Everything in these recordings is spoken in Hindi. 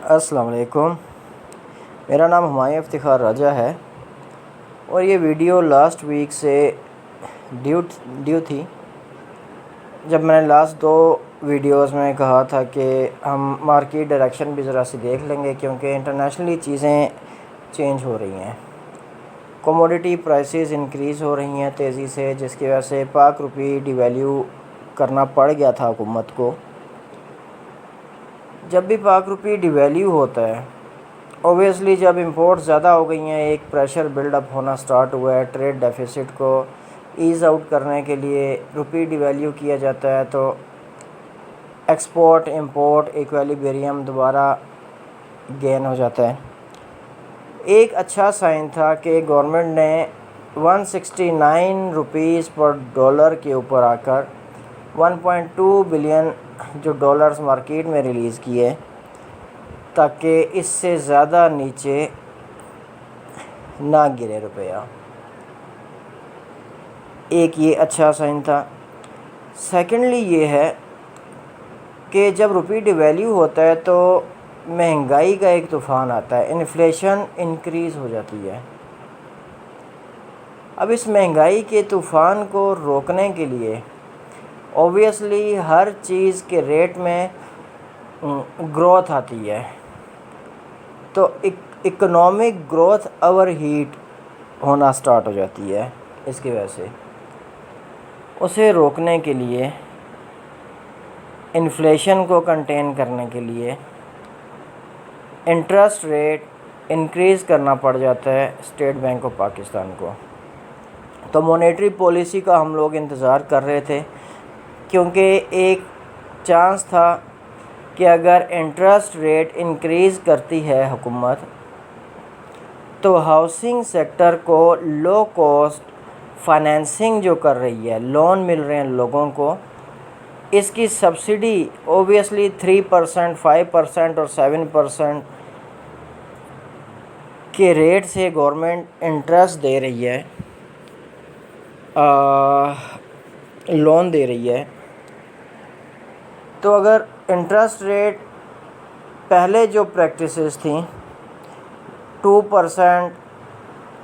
अस्सलाम वालेकुम। मेरा नाम हुमायूं इफ्तिखार राजा है और ये वीडियो लास्ट वीक से ड्यू थी। जब मैंने लास्ट 2 वीडियोस में कहा था कि हम मार्केट डायरेक्शन भी ज़रा सी देख लेंगे, क्योंकि इंटरनेशनली चीज़ें चेंज हो रही हैं। कमोडिटी प्राइसेस इंक्रीज़ हो रही हैं तेज़ी से, जिसकी वजह से पाक रुपये डिवैल्यू करना पड़ गया था हुकूमत को। जब भी पाक रुपये डिवैल्यू होता है, ओबियसली जब इंपोर्ट ज़्यादा हो गई हैं, एक प्रेशर बिल्डअप होना स्टार्ट हुआ है। ट्रेड डेफिसिट को ईज़ आउट करने के लिए रुपये डिवैल्यू किया जाता है, तो एक्सपोर्ट इंपोर्ट इक्विलिब्रियम दोबारा गेन हो जाता है। एक अच्छा साइन था कि गवर्नमेंट ने 169 रुपीज़ पर डॉलर के ऊपर आकर 1.2 बिलियन जो डॉलर्स मार्केट में रिलीज़ किए, ताकि इससे ज़्यादा नीचे ना गिरे रुपया। एक ये अच्छा साइन था। सेकेंडली ये है कि जब रुपये डिवैल्यू होता है तो महंगाई का एक तूफ़ान आता है, इन्फ्लेशन इंक्रीज़ हो जाती है। अब इस महंगाई के तूफ़ान को रोकने के लिए ऑब्वियसली हर चीज़ के रेट में ग्रोथ आती है, तो इकोनॉमिक ग्रोथ ओवरहीट होना स्टार्ट हो जाती है। इसकी वजह से उसे रोकने के लिए, इन्फ्लेशन को कंटेन करने के लिए इंटरेस्ट रेट इंक्रीज़ करना पड़ जाता है स्टेट बैंक ऑफ पाकिस्तान को। तो मॉनेटरी पॉलिसी का हम लोग इंतज़ार कर रहे थे, क्योंकि एक चांस था कि अगर इंटरेस्ट रेट इंक्रीज़ करती है हुकूमत, तो हाउसिंग सेक्टर को लो कॉस्ट फाइनेंसिंग जो कर रही है, लोन मिल रहे हैं लोगों को, इसकी सब्सिडी ओबियसली 3%, 5% और 7% के रेट से गवर्नमेंट इंटरेस्ट दे रही है, लोन दे रही है। तो अगर इंटरेस्ट रेट पहले जो प्रैक्टिसेस थी 2%,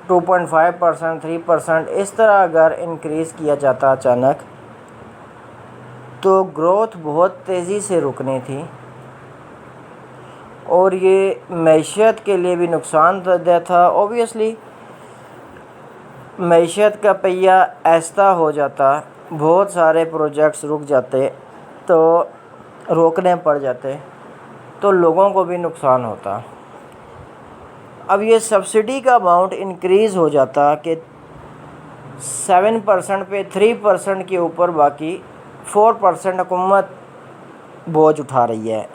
2.5%, 3%, इस तरह अगर इंक्रीज़ किया जाता अचानक, तो ग्रोथ बहुत तेज़ी से रुकनी थी और ये मैशियत के लिए भी नुकसानदेह था। ओबियसली मैशियत का पहिया ऐसा हो जाता, बहुत सारे प्रोजेक्ट्स रुक जाते, तो रोकने पड़ जाते, तो लोगों को भी नुकसान होता। अब ये सब्सिडी का अमाउंट इंक्रीज़ हो जाता कि 7% पे 3% के ऊपर बाकी 4% हुकूमत बोझ उठा रही है।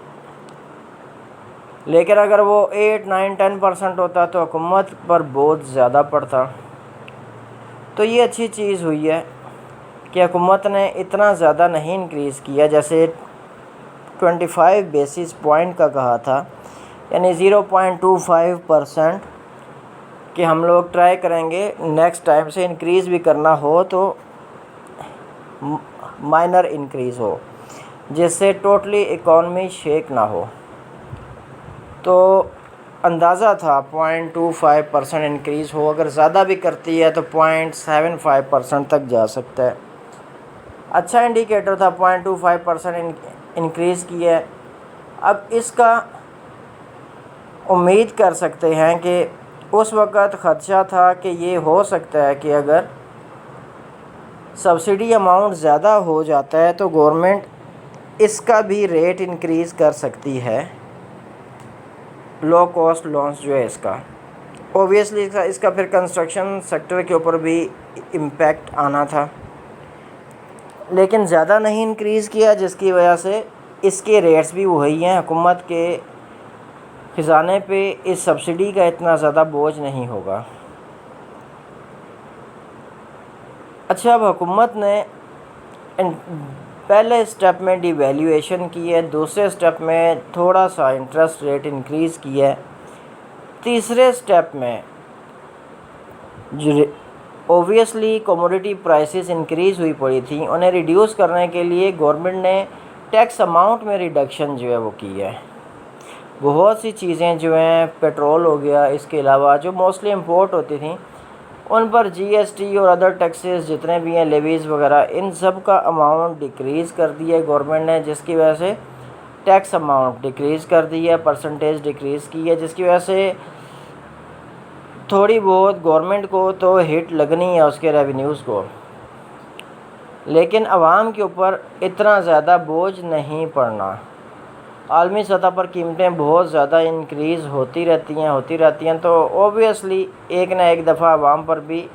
लेकिन अगर वो 8, 9, 10% होता तो हुकूमत पर बोझ ज़्यादा पड़ता। तो ये अच्छी चीज़ हुई है कि हुकूमत ने इतना ज़्यादा नहीं इंक्रीज़ किया, जैसे 25 बेसिस पॉइंट का कहा था, यानी 0.25% कि हम लोग ट्राई करेंगे नेक्स्ट टाइम से इंक्रीज़ भी करना हो तो माइनर इंक्रीज़ हो, जिससे टोटली इकॉनमी शेक ना हो। तो अंदाज़ा था 0.25% इंक्रीज़ हो, अगर ज़्यादा भी करती है तो 0.75% तक जा सकता है। अच्छा इंडिकेटर था, 0.25% इंक्रीज़ किया है। अब इसका उम्मीद कर सकते हैं कि उस वक़्त ख़दशा था कि ये हो सकता है कि अगर सब्सिडी अमाउंट ज़्यादा हो जाता है तो गवर्नमेंट इसका भी रेट इंक्रीज़ कर सकती है, लो कॉस्ट लोन्स जो है इसका। ओबियसली इसका फिर कंस्ट्रक्शन सेक्टर के ऊपर भी इम्पैक्ट आना था, लेकिन ज़्यादा नहीं इंक्रीज़ किया, जिसकी वजह से इसके रेट्स भी वही हैं। हुकूमत के ख़जाने पे इस सब्सिडी का इतना ज़्यादा बोझ नहीं होगा। अच्छा, अब हुकूमत ने पहले स्टेप में डिवैल्यूएशन की है, दूसरे स्टेप में थोड़ा सा इंटरेस्ट रेट इंक्रीज़ किया है, तीसरे स्टेप में जो ओबियसली कमोडिटी प्राइसेस इंक्रीज़ हुई पड़ी थी, उन्हें रिड्यूस करने के लिए गवर्नमेंट ने टैक्स अमाउंट में रिडक्शन जो है वो की है। बहुत सी चीज़ें जो हैं, पेट्रोल हो गया, इसके अलावा जो मोस्टली इंपोर्ट होती थी, उन पर जीएसटी और अदर टैक्सेस जितने भी हैं, लेवीज़ वगैरह, इन सब का अमाउंट डिक्रीज़ कर दिया है गवर्नमेंट ने, जिसकी वजह से टैक्स अमाउंट डिक्रीज़ कर दी है, परसेंटेज डिक्रीज़ की है, जिसकी वजह से थोड़ी बहुत गवर्नमेंट को तो हिट लगनी है उसके रेवेन्यूज़ को, लेकिन आवाम के ऊपर इतना ज़्यादा बोझ नहीं पड़ना। आलमी सतह पर कीमतें बहुत ज़्यादा इंक्रीज़ होती रहती हैं, तो ओबियसली एक ना एक दफ़ा आवाम पर भी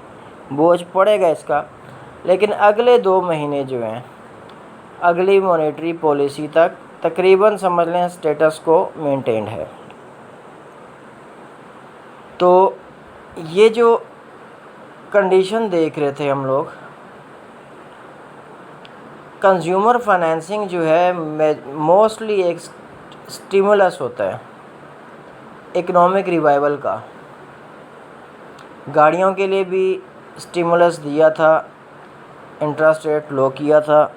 बोझ पड़ेगा इसका। लेकिन अगले 2 महीने जो हैं, अगली मॉनेटरी पॉलिसी तक तकरीबन समझ लें स्टेटस को मेंटेन्ड है। तो ये जो कंडीशन देख रहे थे हम लोग, कंज्यूमर फाइनेंसिंग जो है मोस्टली एक स्टिमुलस होता है इकोनॉमिक रिवाइवल का। गाड़ियों के लिए भी स्टिमुलस दिया था, इंटरेस्ट रेट लो किया था,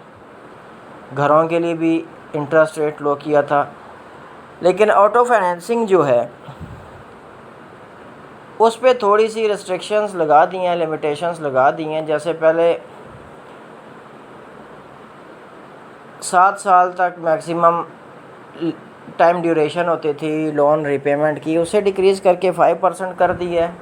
घरों के लिए भी इंटरेस्ट रेट लो किया था, लेकिन ऑटो फाइनेंसिंग जो है उस पर थोड़ी सी रिस्ट्रिक्शंस लगा दी हैं, लिमिटेशंस लगा दी हैं। जैसे पहले 7 साल तक मैक्सिमम टाइम ड्यूरेशन होती थी लोन रिपेमेंट की, उसे डिक्रीज़ करके 5% कर दी है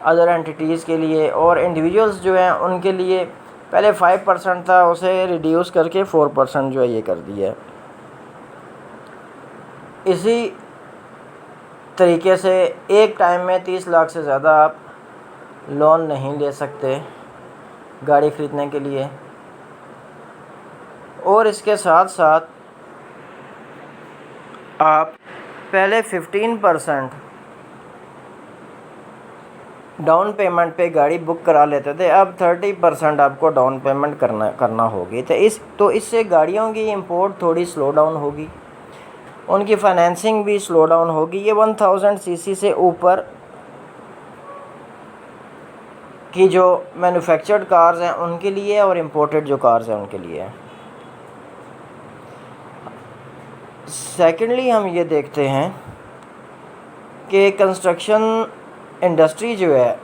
अदर एंटिटीज़ के लिए, और इंडिविजुअल्स जो हैं उनके लिए पहले 5% था, उसे रिड्यूस करके 4% जो है ये कर दिया है। इसी तरीके से एक टाइम में 30 लाख से ज़्यादा आप लोन नहीं ले सकते गाड़ी ख़रीदने के लिए, और इसके साथ साथ आप पहले 15% डाउन पेमेंट पे गाड़ी बुक करा लेते थे, अब 30% आपको डाउन पेमेंट करना होगी। तो इससे गाड़ियों की इंपोर्ट थोड़ी स्लो डाउन होगी, उनकी फाइनेंसिंग भी स्लो डाउन होगी। ये 1000 सीसी से ऊपर की जो मैन्युफैक्चर्ड कार्स हैं उनके लिए, और इंपोर्टेड जो कार्स हैं उनके लिए। सेकेंडली हम ये देखते हैं कि कंस्ट्रक्शन इंडस्ट्री जो है,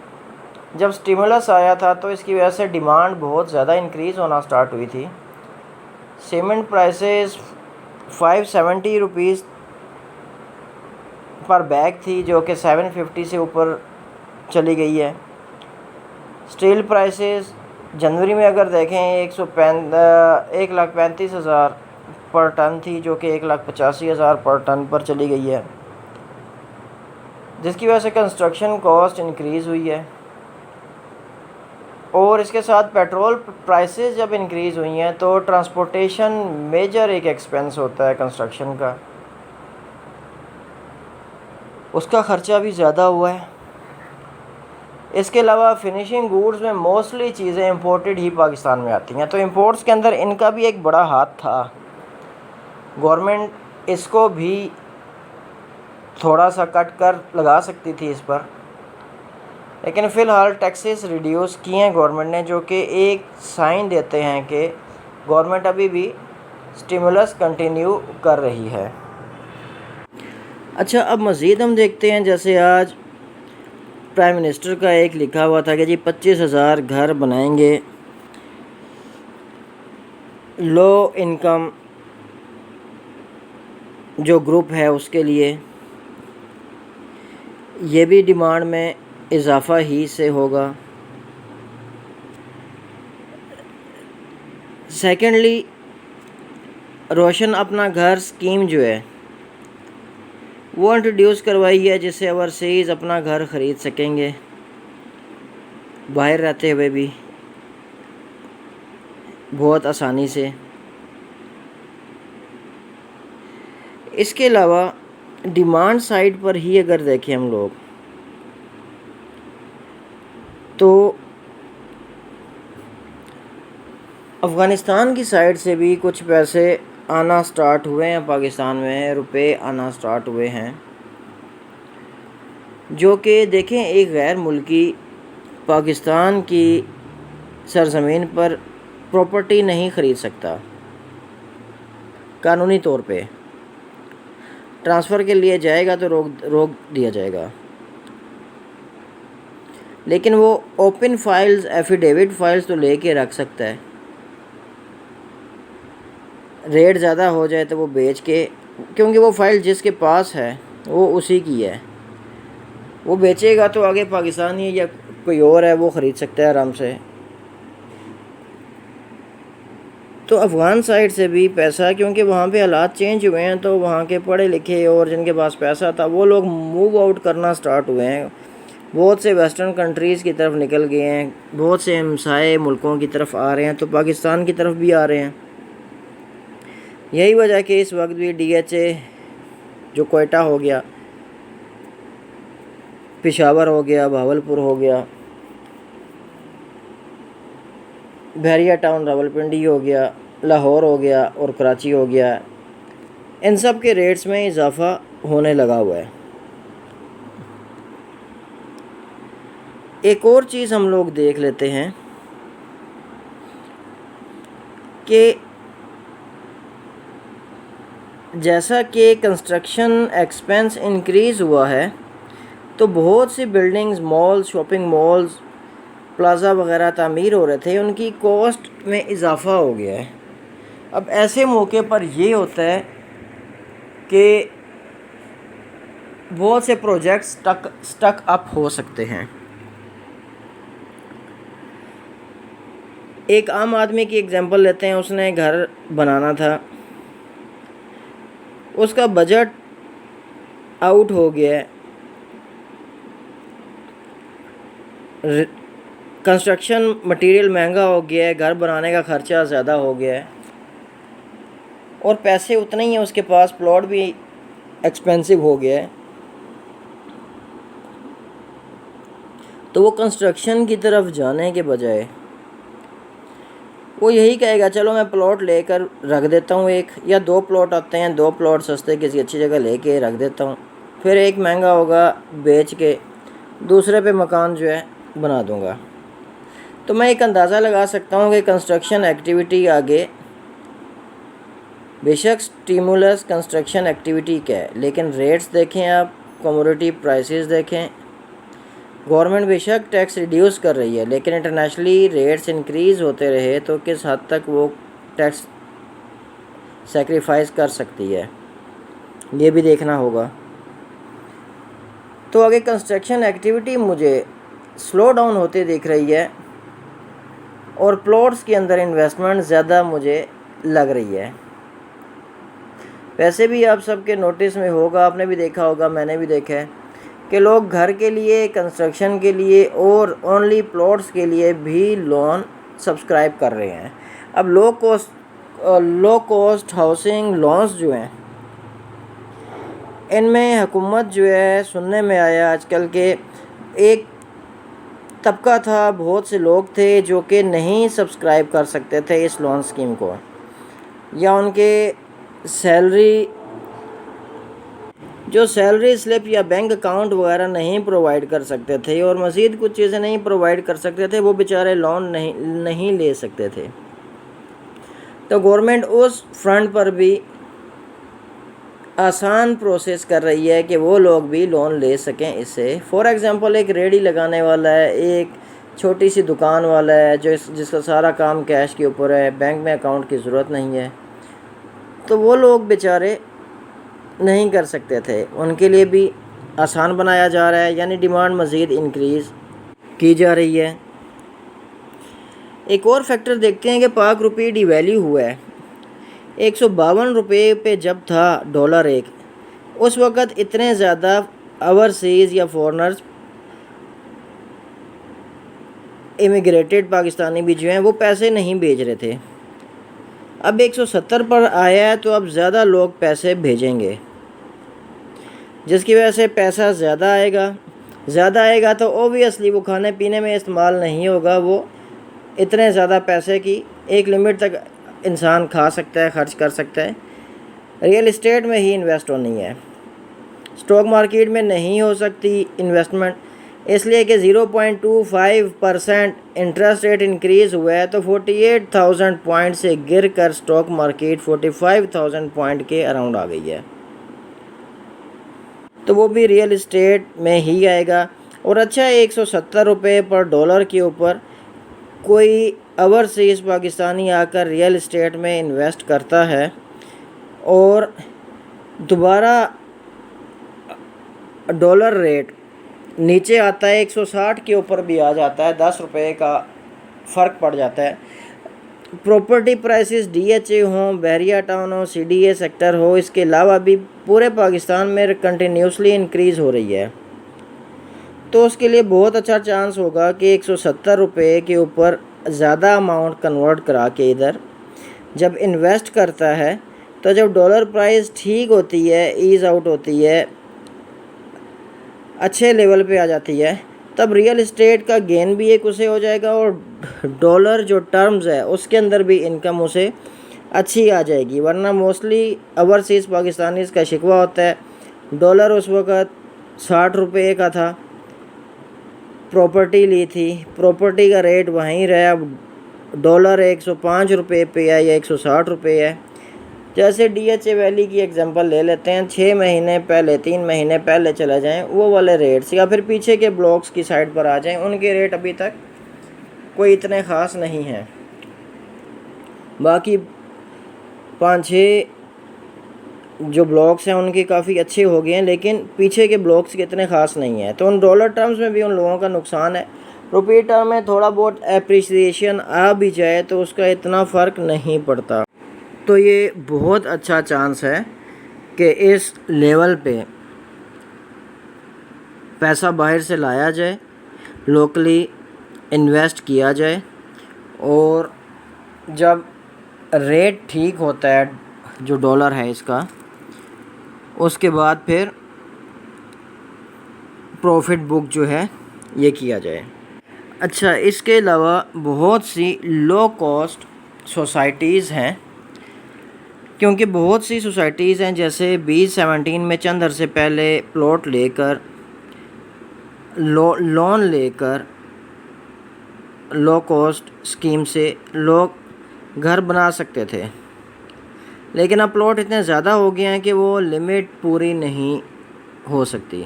जब स्टिमुलस आया था तो इसकी वजह से डिमांड बहुत ज़्यादा इंक्रीज़ होना स्टार्ट हुई थी। सीमेंट प्राइसेस 570 रुपीज़ पर बैग थी, जो कि 750 से ऊपर चली गई है। स्टील प्राइसेस जनवरी में अगर देखें 1,35,000 पर टन थी, जो कि 1,85,000 पर टन पर चली गई है, जिसकी वजह से कंस्ट्रक्शन कॉस्ट इंक्रीज़ हुई है। और इसके साथ पेट्रोल प्राइसेस जब इंक्रीज़ हुई हैं तो ट्रांसपोर्टेशन मेजर एक एक्सपेंस होता है कंस्ट्रक्शन का, उसका ख़र्चा भी ज़्यादा हुआ है। इसके अलावा फिनिशिंग गुड्स में मोस्टली चीज़ें इंपोर्टेड ही पाकिस्तान में आती हैं, तो इंपोर्ट्स के अंदर इनका भी एक बड़ा हाथ था। गवर्नमेंट इसको भी थोड़ा सा कट कर लगा सकती थी इस पर, लेकिन फ़िलहाल टैक्सेस रिड्यूस किए हैं गवर्नमेंट ने, जो कि एक साइन देते हैं कि गवर्नमेंट अभी भी स्टिमुलस कंटिन्यू कर रही है। अच्छा, अब मज़ीद हम देखते हैं, जैसे आज प्राइम मिनिस्टर का एक लिखा हुआ था कि जी 25,000 घर बनाएंगे लो इनकम जो ग्रुप है उसके लिए। ये भी डिमांड में इजाफ़ा ही से होगा। सेकेंडली, रोशन अपना घर स्कीम जो है वो इंट्रोड्यूस करवाई है, जिससे ओवरसीज़ अपना घर ख़रीद सकेंगे बाहर रहते हुए भी बहुत आसानी से। इसके अलावा डिमांड साइड पर ही अगर देखें हम लोग, तो अफ़गानिस्तान की साइड से भी कुछ पैसे आना स्टार्ट हुए हैं, पाकिस्तान में रुपए आना स्टार्ट हुए हैं, जो कि देखें एक गैर मुल्की पाकिस्तान की सरज़मीन पर प्रॉपर्टी नहीं ख़रीद सकता कानूनी तौर पे। ट्रांसफ़र के लिए जाएगा तो रोक दिया जाएगा। लेकिन वो ओपन फाइल्स, एफिडेविट फाइल्स तो लेके रख सकता है। रेट ज़्यादा हो जाए तो वो बेच के, क्योंकि वो फ़ाइल जिसके पास है वो उसी की है, वो बेचेगा तो आगे पाकिस्तानी या कोई और है वो ख़रीद सकता है आराम से। तो अफ़गान साइड से भी पैसा, क्योंकि वहाँ पे हालात चेंज हुए हैं, तो वहाँ के पढ़े लिखे और जिनके पास पैसा था वो लोग मूव आउट करना स्टार्ट हुए हैं। बहुत से वेस्टर्न कंट्रीज़ की तरफ निकल गए हैं, बहुत से हमसाए मुल्कों की तरफ आ रहे हैं, तो पाकिस्तान की तरफ भी आ रहे हैं। यही वजह कि इस वक्त भी DHA जो कोयटा हो गया, पेशावर हो गया, भावलपुर हो गया, बहरिया टाउन रावलपिंडी हो गया, लाहौर हो गया और कराची हो गया, इन सब के रेट्स में इजाफ़ा होने लगा हुआ है। एक और चीज़ हम लोग देख लेते हैं कि जैसा कि कंस्ट्रक्शन एक्सपेंस इंक्रीज़ हुआ है तो बहुत सी buildings, malls, shopping malls, plaza वगैरह तामीर हो रहे थे, उनकी कॉस्ट में इजाफ़ा हो गया है। अब ऐसे मौके पर ये होता है कि बहुत से प्रोजेक्ट्स स्टक अप हो सकते हैं। एक आम आदमी की एग्जांपल लेते हैं, उसने घर बनाना था, उसका बजट आउट हो गया है, कंस्ट्रक्शन मटेरियल महंगा हो गया है, घर बनाने का ख़र्चा ज़्यादा हो गया है और पैसे उतने ही हैं उसके पास, प्लॉट भी एक्सपेंसिव हो गया है, तो वो कंस्ट्रक्शन की तरफ जाने के बजाय वो यही कहेगा चलो मैं प्लॉट लेकर रख देता हूँ, एक या दो प्लॉट आते हैं, दो प्लॉट सस्ते किसी अच्छी जगह लेके रख देता हूँ, फिर एक महंगा होगा बेच के दूसरे पे मकान जो है बना दूँगा। तो मैं एक अंदाज़ा लगा सकता हूँ कि कंस्ट्रक्शन एक्टिविटी आगे, बेशक स्टिमुलस कंस्ट्रक्शन एक्टिविटी का है, लेकिन रेट्स देखें आप, कमोडिटी प्राइसेस देखें, गवर्नमेंट बेशक टैक्स रिड्यूस कर रही है, लेकिन इंटरनेशनली रेट्स इंक्रीज़ होते रहे तो किस हद तक वो टैक्स सेक्रीफाइस कर सकती है, ये भी देखना होगा। तो आगे कंस्ट्रक्शन एक्टिविटी मुझे स्लो डाउन होते दिख रही है और प्लॉट्स के अंदर इन्वेस्टमेंट ज़्यादा मुझे लग रही है। वैसे भी आप सबके नोटिस में होगा, आपने भी देखा होगा, मैंने भी देखा है कि लोग घर के लिए, कंस्ट्रक्शन के लिए और ओनली प्लॉट्स के लिए भी लोन सब्सक्राइब कर रहे हैं। अब लो कॉस्ट हाउसिंग लोन्स जो हैं, इनमें हुकूमत जो है, सुनने में आया आजकल के एक तबका था, बहुत से लोग थे जो कि नहीं सब्सक्राइब कर सकते थे इस लोन स्कीम को, या उनके सैलरी स्लिप या बैंक अकाउंट वगैरह नहीं प्रोवाइड कर सकते थे और मज़ीद कुछ चीज़ें नहीं प्रोवाइड कर सकते थे, वो बेचारे लोन नहीं ले सकते थे। तो गवर्नमेंट उस फ्रंट पर भी आसान प्रोसेस कर रही है कि वो लोग भी लोन ले सकें इससे। फॉर एग्ज़ाम्पल, एक रेडी लगाने वाला है, एक छोटी सी दुकान वाला है जिसका सारा काम कैश के ऊपर है, बैंक में अकाउंट की ज़रूरत नहीं है, तो वो लोग बेचारे नहीं कर सकते थे, उनके लिए भी आसान बनाया जा रहा है, यानी डिमांड मज़ीद इंक्रीज़ की जा रही है। एक और फैक्टर देखते हैं कि पाक रुपये डिवैल्यू हुआ है। 152 रुपये पे जब था डॉलर एक, उस वक़्त इतने ज़्यादा ओवरसीज़ या फॉरनर्स इमिग्रेटेड पाकिस्तानी भी जो हैं वो पैसे नहीं भेज रहे थे। अब 170 पर आया है तो अब ज़्यादा लोग पैसे भेजेंगे, जिसकी वजह से पैसा ज़्यादा आएगा तो ओबियसली वो खाने पीने में इस्तेमाल नहीं होगा, वो इतने ज़्यादा पैसे की एक लिमिट तक इंसान खा सकता है, खर्च कर सकता है। रियल इस्टेट में ही इन्वेस्ट होनी है, स्टॉक मार्केट में नहीं हो सकती इन्वेस्टमेंट, इसलिए कि 0.25% इंटरेस्ट रेट इंक्रीज़ हुआ है, तो 48,000 पॉइंट से गिर कर स्टॉक मार्केट 45,000 पॉइंट के अराउंड आ गई है। तो वो भी रियल इस्टेट में ही आएगा। और अच्छा, 170 रुपये पर डॉलर के ऊपर कोई ओवरसीज़ पाकिस्तानी आकर रियल इस्टेट में इन्वेस्ट करता है और दोबारा डॉलर रेट नीचे आता है, 160 के ऊपर भी आ जाता है, 10 रुपये का फ़र्क पड़ जाता है। प्रॉपर्टी प्राइसेस DHA हों, बहरिया टाउन हो, CDA सेक्टर हो, इसके अलावा भी पूरे पाकिस्तान में कंटिन्यूसली इंक्रीज़ हो रही है। तो उसके लिए बहुत अच्छा चांस होगा कि 170 रुपये के ऊपर ज़्यादा अमाउंट कन्वर्ट करा के इधर जब इन्वेस्ट करता है, तो जब डॉलर प्राइस ठीक होती है, ईज़ आउट होती है, अच्छे लेवल पे आ जाती है, तब रियल इस्टेट का गेन भी एक उसे हो जाएगा और डॉलर जो टर्म्स है उसके अंदर भी इनकम उसे अच्छी आ जाएगी। वरना मोस्टली ओवरसीज़ पाकिस्तानीज़ का शिकवा होता है, डॉलर उस वक़्त 60 रुपये का था, प्रॉपर्टी ली थी, प्रॉपर्टी का रेट वहीं रहा, डॉलर 105 रुपये पे है या 160 रुपये है। जैसे DHA वैली की एग्जांपल ले लेते हैं, 6 महीने पहले, 3 महीने पहले चले जाएं वो वाले रेट्स, या फिर पीछे के ब्लॉक्स की साइड पर आ जाएं, उनके रेट अभी तक कोई इतने ख़ास नहीं हैं। बाकी 5-6 जो ब्लॉक्स हैं उनके काफ़ी अच्छे हो गए हैं, लेकिन पीछे के ब्लॉक्स के इतने ख़ास नहीं हैं। तो उन डॉलर टर्म्स में भी उन लोगों का नुकसान है। रुपये टर्म में थोड़ा बहुत एप्रिसिएशन आ भी जाए तो उसका इतना फ़र्क नहीं पड़ता। तो ये बहुत अच्छा चांस है कि इस लेवल पे पैसा बाहर से लाया जाए, लोकली इन्वेस्ट किया जाए, और जब रेट ठीक होता है जो डॉलर है इसका, उसके बाद फिर प्रॉफिट बुक जो है ये किया जाए। अच्छा, इसके अलावा बहुत सी लो कॉस्ट सोसाइटीज़ हैं, क्योंकि बहुत सी सोसाइटीज़ हैं जैसे 2017 में चंद अरसे पहले प्लॉट लेकर लोन लेकर लो कॉस्ट स्कीम से लोग घर बना सकते थे, लेकिन अब प्लॉट इतने ज़्यादा हो गए हैं कि वो लिमिट पूरी नहीं हो सकती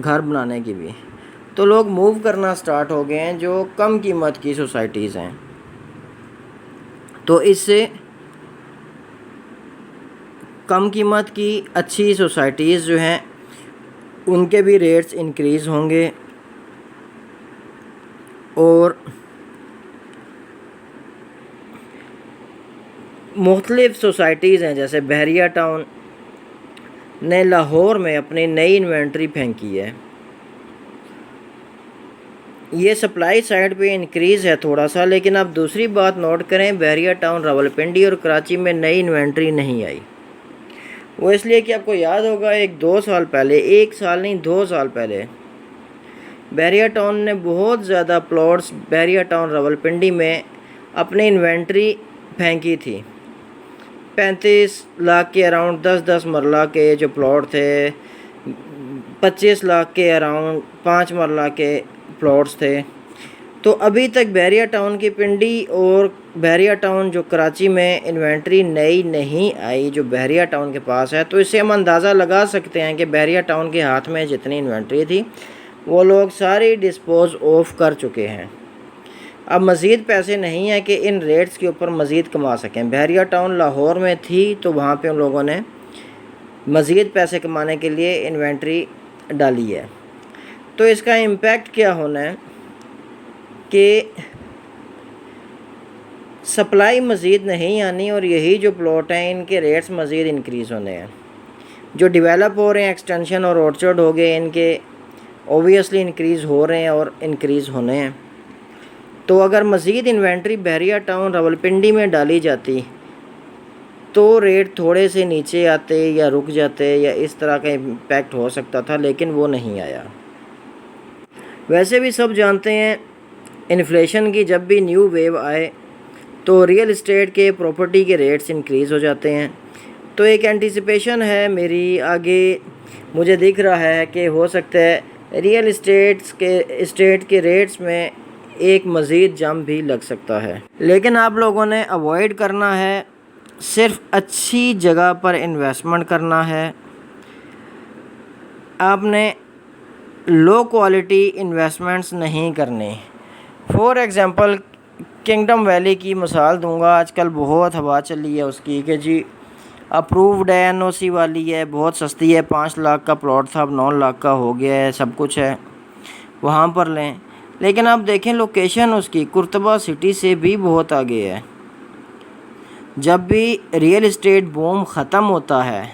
घर बनाने की भी। तो लोग मूव करना स्टार्ट हो गए हैं जो कम कीमत की सोसाइटीज़ हैं। तो इससे कम कीमत की अच्छी सोसाइटीज़ जो हैं उनके भी रेट्स इंक्रीज़ होंगे, और मुख्तलिफ़ सोसाइटीज़ हैं जैसे बहरिया टाउन ने लाहौर में अपनी नई इन्वेंट्री फेंकी है। ये सप्लाई साइड पे इंक्रीज़ है थोड़ा सा, लेकिन आप दूसरी बात नोट करें, बहरिया टाउन, रावलपिंडी और कराची में नई इन्वेंट्री नहीं आई। वो इसलिए कि आपको याद होगा 1-2 साल पहले, 1 साल नहीं 2 साल पहले, बहरिया टाउन ने बहुत ज़्यादा प्लॉट्स बहरिया टाउन रावलपिंडी में अपनी इन्वेंट्री फेंकी थी। 35 लाख के अराउंड 10-10 मरला के जो प्लॉट थे, 25 लाख के अराउंड 5 मरला के प्लॉट्स थे। तो अभी तक बहरिया टाउन की पिंडी और बहरिया टाउन जो कराची में इन्वेंट्री नई नहीं आई जो बहरिया टाउन के पास है। तो इससे हम अंदाज़ा लगा सकते हैं कि बहरिया टाउन के हाथ में जितनी इन्वेंट्री थी वो लोग सारी डिस्पोज ऑफ कर चुके हैं। अब मज़ीद पैसे नहीं है कि इन रेट्स के ऊपर मज़ीद कमा सकें। बहरिया टाउन लाहौर में थी तो वहाँ पे उन लोगों ने मज़ीद पैसे कमाने के लिए इन्वेंट्री डाली है। तो इसका इम्पेक्ट क्या होना है कि सप्लाई मज़ीद नहीं आनी और यही जो प्लॉट हैं इनके रेट्स मज़ीद इंक्रीज़ होने हैं। जो डेवलप हो रहे हैं, एक्सटेंशन और ऑर्चर्ड हो गए, इनके ओबियसली इंक्रीज़ हो रहे हैं और इंक्रीज़ होने हैं। तो अगर मज़ीद इन्वेंट्री बहरिया टाउन रावलपिंडी में डाली जाती तो रेट थोड़े से नीचे आते या रुक जाते या इस तरह का इम्पैक्ट हो सकता था, लेकिन वो नहीं आया। वैसे भी सब जानते हैं इन्फ्लेशन की जब भी न्यू वेव आए तो रियल इस्टेट के प्रॉपर्टी के रेट्स इंक्रीज़ हो जाते हैं। तो एक एंटिसिपेशन है मेरी, आगे मुझे दिख रहा है कि हो सकता है रियल इस्टेट के रेट्स में एक मज़ीद जंप भी लग सकता है। लेकिन आप लोगों ने अवॉइड करना है, सिर्फ अच्छी जगह पर इन्वेस्टमेंट करना है, आपने लो क्वालिटी इन्वेस्टमेंट्स नहीं करने। फॉर एग्ज़ाम्पल किंगडम वैली की मिसाल दूंगा, आजकल बहुत हवा चली है उसकी कि जी अप्रूव्ड है, एनओसी वाली है, बहुत सस्ती है, 5 लाख का प्लॉट था अब 9 लाख का हो गया है, सब कुछ है, वहाँ पर लें। लेकिन आप देखें लोकेशन उसकी कुर्तबा सिटी से भी बहुत आगे है। जब भी रियल इस्टेट बूम ख़त्म होता है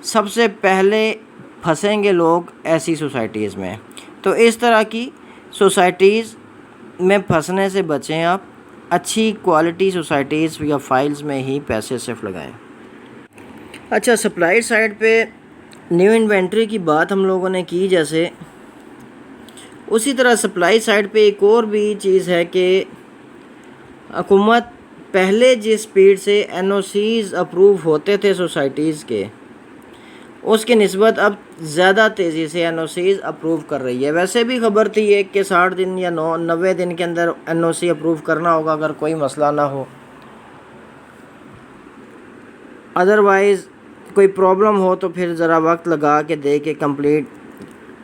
सबसे पहले फंसेंगे लोग ऐसी सोसाइटीज़ में। तो इस तरह की सोसाइटीज़ में फंसने से बचें आप, अच्छी क्वालिटी सोसाइटीज़ या फाइल्स में ही पैसे सिर्फ लगाएं। अच्छा, सप्लाई साइड पे न्यू इन्वेंट्री की बात हम लोगों ने की, जैसे उसी तरह सप्लाई साइड पे एक और भी चीज़ है कि हुकूमत पहले जिस स्पीड से एनओसीज़ अप्रूव होते थे सोसाइटीज़ के, उसकी निस्बत अब ज़्यादा तेज़ी से एनओसीज़ अप्रूव कर रही है। वैसे भी खबर थी एक कि 60 दिन या 90 दिन के अंदर एनओसी अप्रूव करना होगा अगर कोई मसला ना हो, अदरवाइज़ कोई प्रॉब्लम हो तो फिर ज़रा वक्त लगा के दे के कंप्लीट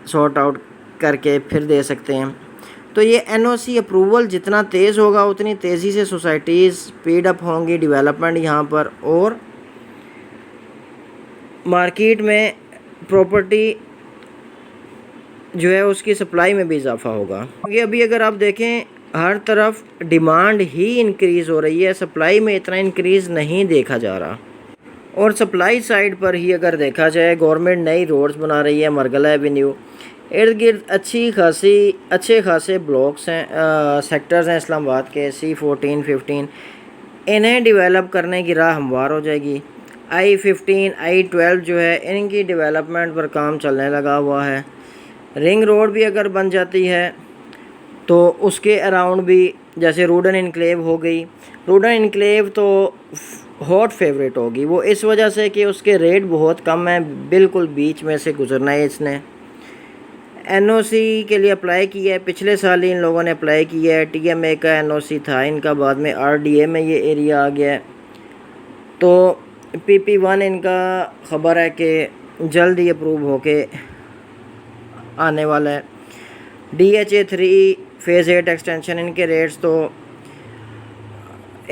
सॉर्ट आउट करके फिर दे सकते हैं। तो ये एनओसी अप्रूवल जितना तेज़ होगा उतनी तेज़ी से सोसाइटीज़ स्पीड अप होंगी डेवलपमेंट यहाँ पर, और मार्केट में प्रॉपर्टी जो है उसकी सप्लाई में भी इजाफा होगा। क्योंकि अभी अगर आप देखें हर तरफ डिमांड ही इंक्रीज़ हो रही है, सप्लाई में इतना इंक्रीज़ नहीं देखा जा रहा। और सप्लाई साइड पर ही अगर देखा जाए, गवर्नमेंट नई रोड्स बना रही है, मरगला एवेन्यू इर्द गिर्द अच्छे खासे ब्लॉक्स हैं, सेक्टर्स हैं इस्लामाबाद के, C14, 15, इन्हें डेवलप करने की राह हमवार हो जाएगी। I15, I12 जो है इनकी डेवलपमेंट पर काम चलने लगा हुआ है। रिंग रोड भी अगर बन जाती है तो उसके अराउंड भी, जैसे रोडन इनक्लेव हो गई, रोडन इनक्लेव तो हॉट फेवरेट होगी वो इस वजह से कि उसके रेट बहुत कम हैं, बिल्कुल बीच में से गुजरना है। इसने एनओसी के लिए अप्लाई किया है, पिछले साल ही इन लोगों ने अप्लाई किया है, TMA का एनओसी था इनका, बाद में RDA में ये एरिया आ गया है। तो PP1 इनका ख़बर है कि जल्द ही अप्रूव होके आने वाला है। DHA3 फेज़ 8 एक्सटेंशन, इनके रेट्स तो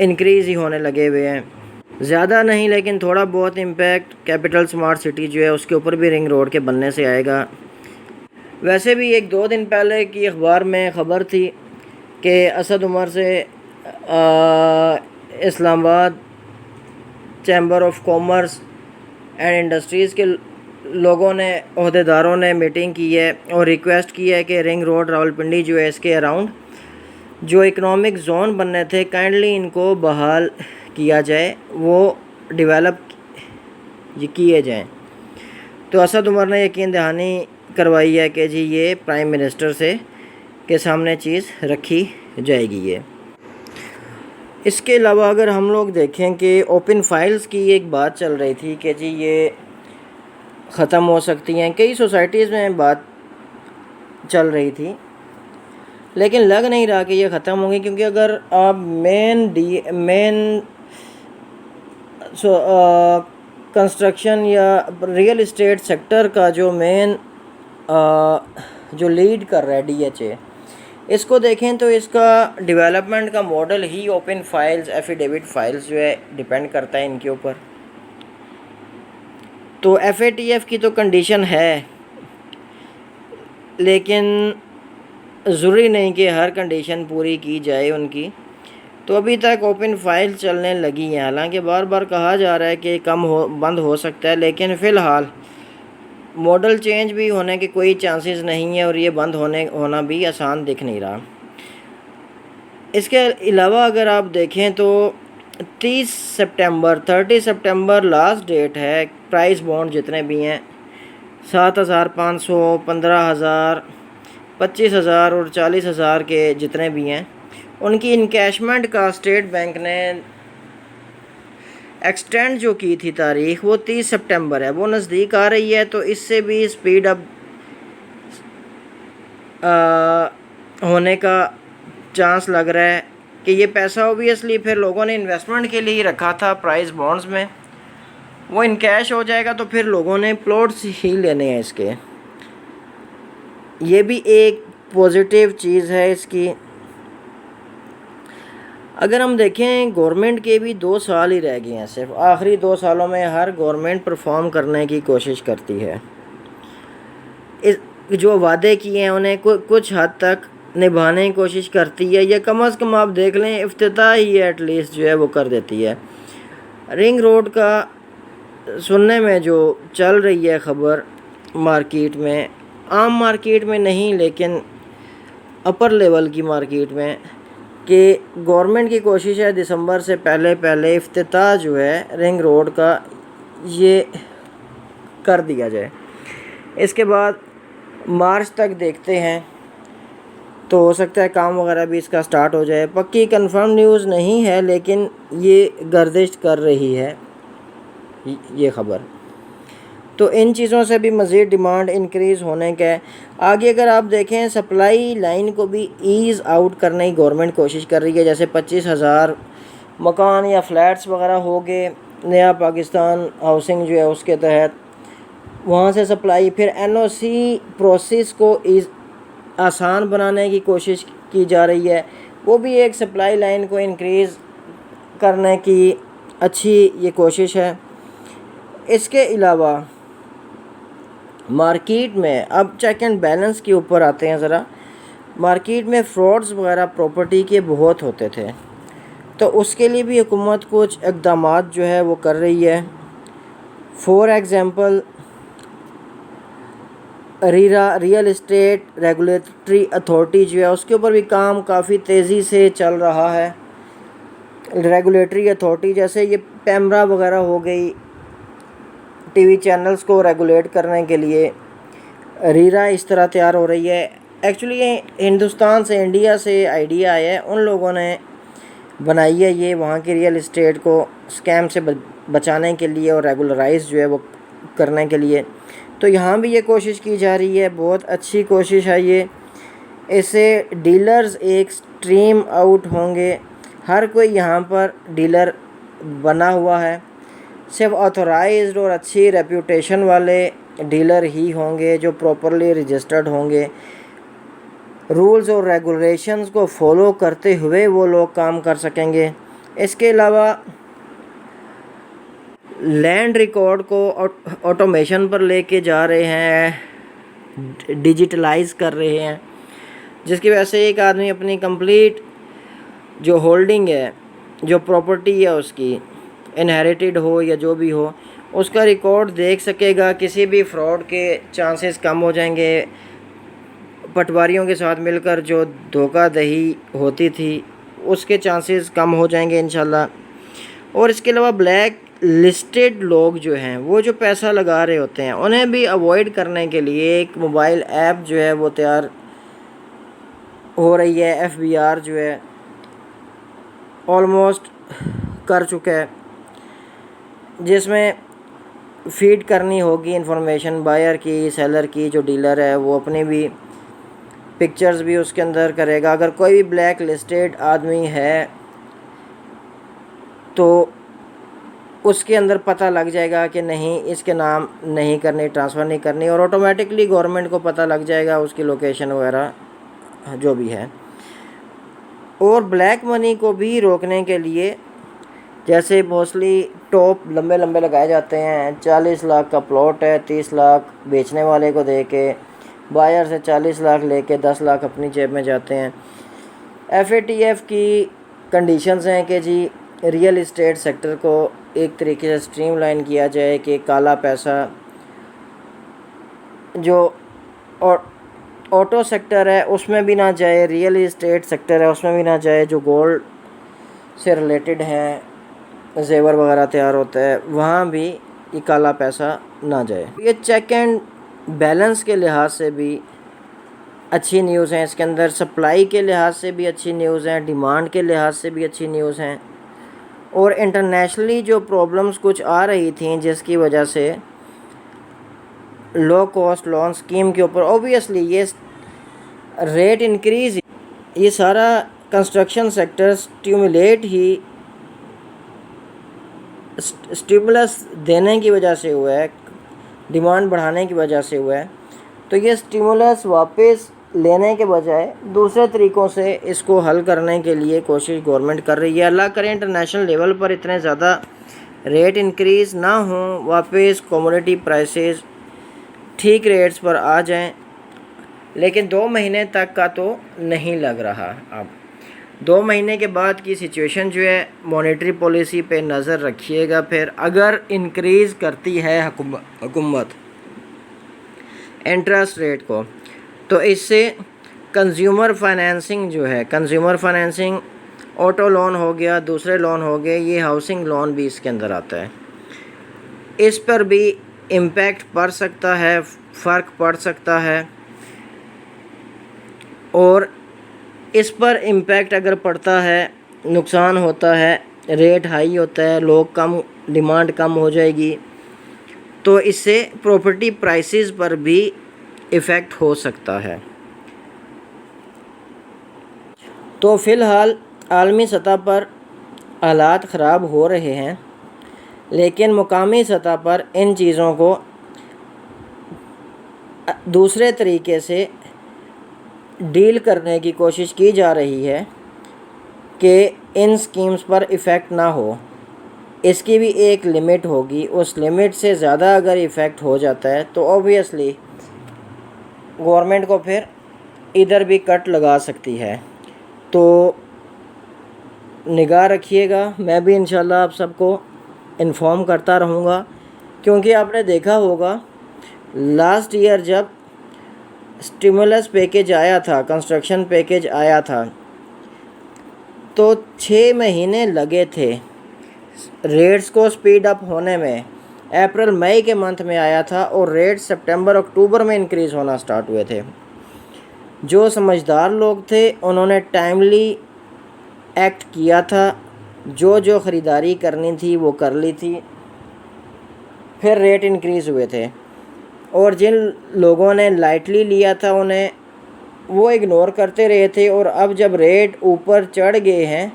इंक्रीज़ ही होने लगे हुए हैं, ज़्यादा नहीं लेकिन थोड़ा बहुत इम्पैक्ट कैपिटल स्मार्ट सिटी जो है उसके ऊपर भी रिंग रोड के बनने से आएगा। वैसे भी 1-2 दिन पहले की अखबार में ख़बर थी कि असद उमर से Islamabad chamber of commerce and industries के लोगों ने, अहदेदारों ने मीटिंग की है और रिक्वेस्ट की है कि रिंग रोड रावलपिंडी जो है इसके अराउंड जो इकोनॉमिक जोन बनने थे काइंडली इनको बहाल किया जाए, वो डेवलप किए जाएं। तो असद उमर ने यकीन दहानी करवाई है कि जी ये प्राइम मिनिस्टर से के सामने चीज़ रखी जाएगी। ये इसके अलावा अगर हम लोग देखें कि ओपन फाइल्स की एक बात चल रही थी कि जी ये ख़त्म हो सकती हैं, कई सोसाइटीज़ में बात चल रही थी, लेकिन लग नहीं रहा कि ये ख़त्म होंगी। क्योंकि अगर आप मेन कंस्ट्रक्शन या रियल इस्टेट सेक्टर का जो मेन जो लीड कर रहा है DHA, इसको देखें तो इसका डेवलपमेंट का मॉडल ही ओपन फाइल्स, एफिडेविट फाइल्स जो है डिपेंड करता है इनके ऊपर। तो FATF की तो कंडीशन है, लेकिन ज़रूरी नहीं कि हर कंडीशन पूरी की जाए उनकी। तो अभी तक ओपन फाइल चलने लगी हैं, हालांकि बार बार कहा जा रहा है कि बंद हो सकता है, लेकिन फ़िलहाल मॉडल चेंज भी होने के कोई चांसेस नहीं है और ये बंद होना भी आसान दिख नहीं रहा। इसके अलावा अगर आप देखें तो 30 सितंबर लास्ट डेट है। प्राइस बॉन्ड जितने भी हैं 7,500, 15,000, 25,000 और 40,000 के जितने भी हैं, उनकी इनकैशमेंट का स्टेट बैंक ने एक्सटेंड जो की थी तारीख़, वो 30 सितंबर है, वो नज़दीक आ रही है। तो इससे भी स्पीड अप होने का चांस लग रहा है कि ये पैसा ओबियसली फिर लोगों ने इन्वेस्टमेंट के लिए ही रखा था प्राइस बॉन्ड्स में, वो इनकैश हो जाएगा तो फिर लोगों ने प्लॉट्स ही लेने हैं इसके। ये भी एक पॉजिटिव चीज़ है इसकी। अगर हम देखें गवर्नमेंट के भी 2 साल ही रह गए हैं, सिर्फ आखिरी 2 सालों में हर गवर्नमेंट परफॉर्म करने की कोशिश करती है। इस जो वादे किए हैं उन्हें कुछ हद तक निभाने की कोशिश करती है, या कम अज़ कम आप देख लें इफ्तिताह ही एटलीस्ट जो है वो कर देती है। रिंग रोड का सुनने में जो चल रही है ख़बर मार्केट में, आम मार्केट में नहीं लेकिन अपर लेवल की मार्केट में, कि गवर्नमेंट की कोशिश है दिसंबर से पहले पहले इफ्तिताह जो है रिंग रोड का ये कर दिया जाए। इसके बाद मार्च तक देखते हैं, तो हो सकता है काम वगैरह भी इसका स्टार्ट हो जाए। पक्की कंफर्म न्यूज़ नहीं है लेकिन ये गर्दिश कर रही है ये ख़बर। तो इन चीज़ों से भी मज़ीद डिमांड इंक्रीज़ होने का है। आगे अगर आप देखें सप्लाई लाइन को भी ईज़ आउट करने की गवर्नमेंट कोशिश कर रही है। जैसे 25,000 मकान या फ्लैट्स वगैरह हो गए नया पाकिस्तान हाउसिंग जो है उसके तहत, वहाँ से सप्लाई, फिर एनओसी प्रोसेस को आसान बनाने की कोशिश की जा रही है। वो भी एक सप्लाई लाइन को इंक्रीज़ करने की अच्छी ये कोशिश है। इसके अलावा मार्केट में अब चेक एंड बैलेंस के ऊपर आते हैं ज़रा। मार्केट में फ्रॉड्स वगैरह प्रॉपर्टी के बहुत होते थे, तो उसके लिए भी हुकूमत कुछ इक़दामात जो है वो कर रही है। For example real estate regulatory authority जो है उसके ऊपर भी काम काफ़ी तेज़ी से चल रहा है। रेगुलेटरी अथॉरिटी जैसे ये पैमरा वगैरह हो गई, टीवी चैनल्स को रेगुलेट करने के लिए रीरा इस तरह तैयार हो रही है। एक्चुअली ये हिंदुस्तान से, इंडिया से आइडिया आया है, उन लोगों ने बनाई है ये वहाँ की रियल इस्टेट को स्कैम से बचाने के लिए और रेगुलराइज जो है वो करने के लिए। तो यहाँ भी ये कोशिश की जा रही है, बहुत अच्छी कोशिश है ये। इससे डीलर्स एक स्ट्रीम आउट होंगे। हर कोई यहाँ पर डीलर बना हुआ है, सिर्फ ऑथराइज्ड और अच्छी रेप्यूटेशन वाले डीलर ही होंगे जो प्रॉपरली रजिस्टर्ड होंगे। रूल्स और रेगुलेशंस को फॉलो करते हुए वो लोग काम कर सकेंगे। इसके अलावा लैंड रिकॉर्ड को ऑटोमेशन पर लेके जा रहे हैं, डिजिटलाइज कर रहे हैं, जिसकी वजह से एक आदमी अपनी कंप्लीट जो होल्डिंग है, जो प्रॉपर्टी है उसकी इनहेरिटेड हो या जो भी हो, उसका रिकॉर्ड देख सकेगा। किसी भी फ्रॉड के चांसेस कम हो जाएंगे। पटवारियों के साथ मिलकर जो धोखाधड़ी होती थी उसके चांसेस कम हो जाएंगे इंशाल्लाह। और इसके अलावा ब्लैक लिस्टेड लोग जो हैं वो जो पैसा लगा रहे होते हैं उन्हें भी अवॉइड करने के लिए एक मोबाइल ऐप जो है वो तैयार हो रही है। FBR जो है ऑलमोस्ट कर चुका है, जिसमें फीड करनी होगी इंफॉर्मेशन बायर की, सेलर की। जो डीलर है वो अपनी भी पिक्चर्स भी उसके अंदर करेगा। अगर कोई भी ब्लैक लिस्टेड आदमी है तो उसके अंदर पता लग जाएगा कि नहीं, इसके नाम नहीं करनी, ट्रांसफ़र नहीं करनी, और ऑटोमेटिकली गवर्नमेंट को पता लग जाएगा उसकी लोकेशन वगैरह जो भी है। और ब्लैक मनी को भी रोकने के लिए जैसे मोस्टली टॉप लंबे लंबे लगाए जाते हैं, 40 लाख का प्लॉट है, 30 लाख बेचने वाले को दे के, बायर से 40 लाख लेके 10 लाख अपनी जेब में जाते हैं। FATF की कंडीशंस हैं कि जी रियल इस्टेट सेक्टर को एक तरीके से स्ट्रीमलाइन किया जाए कि काला पैसा जो ऑटो सेक्टर है उसमें भी ना जाए, रियल इस्टेट सेक्टर है उसमें भी ना जाए, जो गोल्ड से रिलेटेड है, जेवर वगैरह तैयार होता है, वहाँ भी ये काला पैसा ना जाए। ये चेक एंड बैलेंस के लिहाज से भी अच्छी न्यूज़ हैं। इसके अंदर सप्लाई के लिहाज से भी अच्छी न्यूज़ हैं, डिमांड के लिहाज से भी अच्छी न्यूज़ हैं। और इंटरनेशनली जो प्रॉब्लम्स कुछ आ रही थी जिसकी वजह से लो कॉस्ट लोन स्कीम के ऊपर ऑब्वियसली ये रेट इंक्रीज़, ये सारा कंस्ट्रक्शन सेक्टर स्टिमुलेट ही स्टिमुलस देने की वजह से हुआ है, डिमांड बढ़ाने की वजह से हुआ है। तो ये स्टिमुलस वापस लेने के बजाय दूसरे तरीक़ों से इसको हल करने के लिए कोशिश गवर्नमेंट कर रही है। अल्लाह करें इंटरनेशनल लेवल पर इतने ज़्यादा रेट इंक्रीज़ ना हों, वापस कमोडिटी प्राइसेस ठीक रेट्स पर आ जाएं, लेकिन 2 महीने तक का तो नहीं लग रहा। अब 2 महीने के बाद की सिचुएशन जो है, मॉनेटरी पॉलिसी पे नज़र रखिएगा। फिर अगर इंक्रीज़ करती है हुकूमत इंटरेस्ट रेट को, तो इससे कंज्यूमर फाइनेंसिंग जो है, कंज्यूमर फाइनेंसिंग ऑटो लोन हो गया, दूसरे लोन हो गए, ये हाउसिंग लोन भी इसके अंदर आता है, इस पर भी इम्पैक्ट पड़ सकता है, फ़र्क पड़ सकता है। और इस पर इम्पैक्ट अगर पड़ता है, नुकसान होता है, रेट हाई होता है, लोग कम, डिमांड कम हो जाएगी, तो इससे प्रॉपर्टी प्राइसेस पर भी इफ़ेक्ट हो सकता है। तो फ़िलहाल आलमी सतह पर हालात ख़राब हो रहे हैं, लेकिन मुकामी सतह पर इन चीज़ों को दूसरे तरीके से डील करने की कोशिश की जा रही है कि इन स्कीम्स पर इफ़ेक्ट ना हो। इसकी भी एक लिमिट होगी, उस लिमिट से ज़्यादा अगर इफ़ेक्ट हो जाता है तो ऑब्वियसली गवर्नमेंट को फिर इधर भी कट लगा सकती है। तो निगाह रखिएगा, मैं भी इंशाल्लाह आप सबको इन्फॉर्म करता रहूँगा, क्योंकि आपने देखा होगा लास्ट ईयर जब स्टिमुलस पैकेज आया था, कंस्ट्रक्शन पैकेज आया था, तो 6 महीने लगे थे रेट्स को स्पीड अप होने में। अप्रैल मई के मंथ में आया था और रेट सितंबर अक्टूबर में इंक्रीज़ होना स्टार्ट हुए थे। जो समझदार लोग थे उन्होंने टाइमली एक्ट किया था, जो ख़रीदारी करनी थी वो कर ली थी, फिर रेट इंक्रीज़ हुए थे। और जिन लोगों ने लाइटली लिया था उन्हें वो इग्नोर करते रहे थे, और अब जब रेट ऊपर चढ़ गए हैं,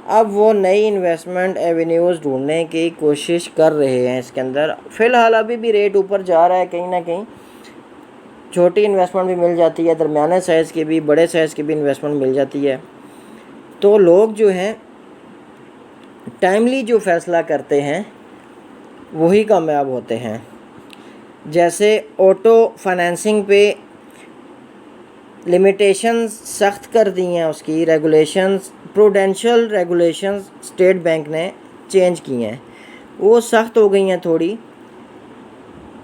अब वो नई इन्वेस्टमेंट एवेन्यूज़ ढूंढने की कोशिश कर रहे हैं इसके अंदर। फ़िलहाल अभी भी रेट ऊपर जा रहा है, कहीं ना कहीं छोटी इन्वेस्टमेंट भी मिल जाती है, दरमियाने साइज़ की भी, बड़े साइज़ की भी इन्वेस्टमेंट मिल जाती है। तो लोग जो हैं टाइमली जो फ़ैसला करते हैं वही कामयाब होते हैं। जैसे ऑटो फाइनेंसिंग पे लिमिटेशंस सख्त कर दी हैं, उसकी regulations, prudential regulations state bank ने चेंज की हैं, वो सख्त हो गई हैं थोड़ी।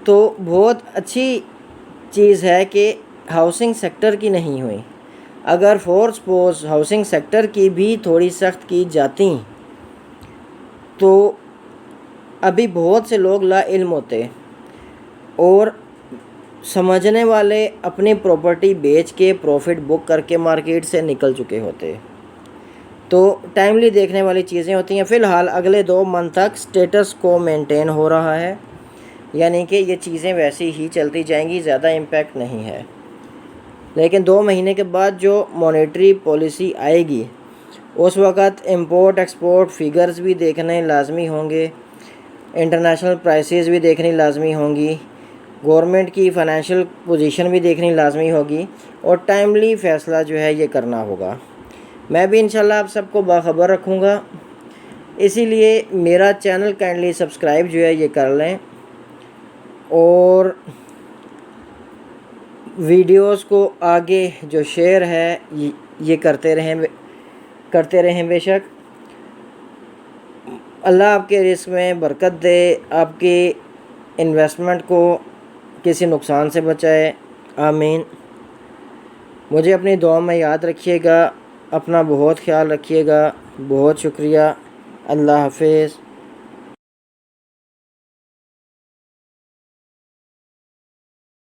तो बहुत अच्छी चीज़ है कि हाउसिंग सेक्टर की नहीं हुई। अगर फॉर सपोज हाउसिंग सेक्टर की भी थोड़ी सख्त की जाती तो अभी बहुत से लोग लाइल्म होते और समझने वाले अपनी प्रॉपर्टी बेच के प्रॉफिट बुक करके मार्केट से निकल चुके होते। तो टाइमली देखने वाली चीज़ें होती हैं। फ़िलहाल अगले 2 मंथ तक स्टेटस को मेंटेन हो रहा है, यानी कि ये चीज़ें वैसी ही चलती जाएंगी, ज़्यादा इम्पैक्ट नहीं है। लेकिन 2 महीने के बाद जो मॉनेटरी पॉलिसी आएगी उस वक़्त इंपोर्ट एक्सपोर्ट फिगर्स भी देखने लाजमी होंगे, इंटरनेशनल प्राइसेस भी देखनी लाजमी होंगी, गवर्नमेंट की फ़ाइनेंशियल पोजीशन भी देखनी लाजमी होगी, और टाइमली फ़ैसला जो है ये करना होगा। मैं भी इंशाल्लाह आप सबको बाखबर रखूँगा, इसीलिए मेरा चैनल काइंडली सब्सक्राइब जो है ये कर लें, और वीडियोस को आगे जो शेयर है ये करते रहें बेशक। अल्लाह आपके रिस्क में बरकत दे, आपकी इन्वेस्टमेंट को किसी नुकसान से बचाए, आमीन। मुझे अपनी दुआ में याद रखिएगा, अपना बहुत ख्याल रखिएगा। बहुत शुक्रिया, अल्लाह हाफिज़।